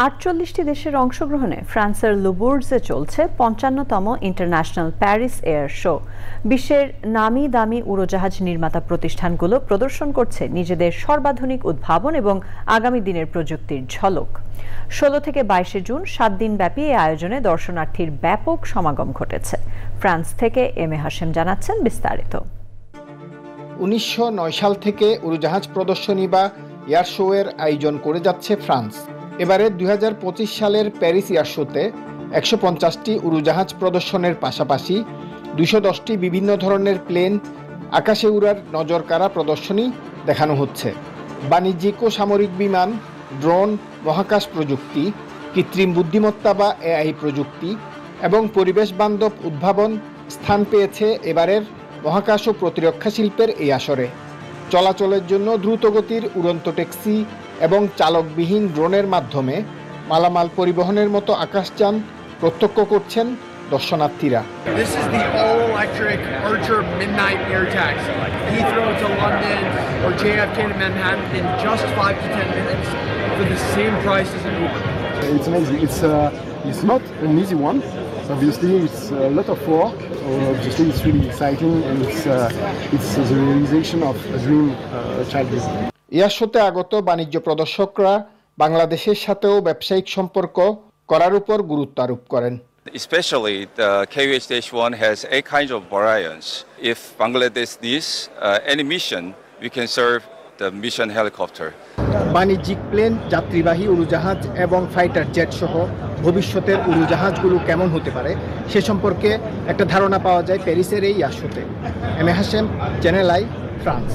৪৮টি দেশের অংশগ্রহণে ফ্রান্সের লুবোর্জে চলছে ৫৫তম ইন্টারন্যাশনাল প্যারিস এয়ার শো। বিশ্বের নামি দামি উড়োজাহাজ নির্মাতা প্রতিষ্ঠানগুলো প্রদর্শন করছে নিজেদের সর্বাধুনিক উদ্ভাবন এবং আগামী দিনের প্রযুক্তির ঝলক। ১৬ থেকে ২২ জুন ৭ দিনব্যাপী এই আয়োজনে দর্শনার্থীর ব্যাপক সমাগম ঘটেছে। ফ্রান্স থেকে এম এ হাশেম জানাচ্ছেন বিস্তারিত। ১৯০৯ সাল থেকে উড়োজাহাজ প্রদর্শনী বা এয়ার শো এর আয়োজন করে যাচ্ছে ফ্রান্স। এবারে ২০২৫ সালের প্যারিস এয়ার শোতে ১৫০টি উড়োজাহাজ প্রদর্শনের পাশাপাশি ২১০টি বিভিন্ন ধরনের প্লেন, আকাশে উড়ার নজরকাড়া প্রদর্শনী দেখানো হচ্ছে। বাণিজ্যিক ও সামরিক বিমান, ড্রোন, মহাকাশ প্রযুক্তি, কৃত্রিম বুদ্ধিমত্তা বা এআই প্রযুক্তি এবং পরিবেশ বান্ধব উদ্ভাবন স্থান পেয়েছে এবারের মহাকাশ ও প্রতিরক্ষা শিল্পের এই আসরে। চলাচলের জন্য দ্রুতগতির উড়ন্ত ট্যাক্সি এবং চালকবিহীন ড্রোনের মাধ্যমে মালামাল পরিবহনের মতো আকাশযান প্রত্যক্ষ করছেন দর্শনার্থীরা। This is the all-electric Archer Midnight Air Taxi. Heathrow to London or JFK to Manhattan in just 5 to 10 minutes for the same price as an Uber. It's amazing. It's not an easy one. Obviously, it's a lot of work. Obviously, it's really exciting, and it's the realization of a dream childhood. Air শোতে আগত বাণিজ্য প্রদর্শকরা বাংলাদেশের সাথেও ব্যবসায়িক সম্পর্ক করার উপর গুরুত্ব আরোপ করেন। Especially the KUH-1 has 8 kinds of variants. If Bangladesh needs any mission, we can serve the mission helicopter. বাণিজ্যিক প্লেন, যাত্রীবাহী উড়োজাহাজ এবং ফাইটার জেট সহ ভবিষ্যতের উড়োজাহাজগুলো কেমন হতে পারে সে সম্পর্কে একটা ধারণা পাওয়া যায় প্যারিসের এই এয়ার শোতে। M A Hashem, channel I, France.